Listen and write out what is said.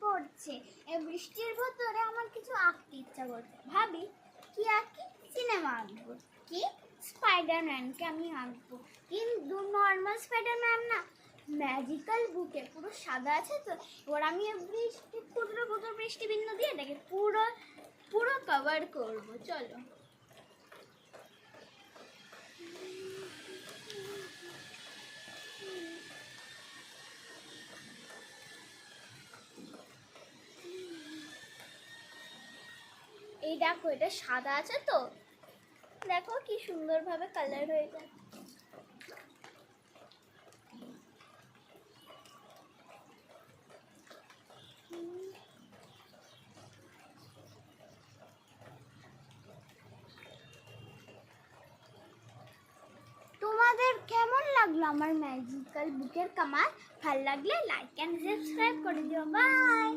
করছে। এই বৃষ্টির ভেতরে আমার কিছু আঁকতে ইচ্ছা করছে। ভাবি কি আঁকি, সিনেমা আঁকবো। কি স্পাইডারম্যানকে আমি আঁকবো, কিন্তু নর্মাল স্পাইডারম্যান না, ম্যাজিক্যাল বুকে পুরো সাদা আছে তো। এবার আমি বৃষ্টি ক্ষুদ্র ক্ষুদ্র বৃষ্টিবিন্দু দিয়ে এটাকে পুরো পুরো কভার করবো। চলো এই দেখো, এটা সাদা আছে তো, দেখো কি সুন্দরভাবে কালার হয়ে যায়। তোমাদের কেমন লাগলো আমার ম্যাজিক্যাল বুকের কামাল? ভালো লাগলে লাইক অ্যান্ড সাবস্ক্রাইব করে দিও। বাই।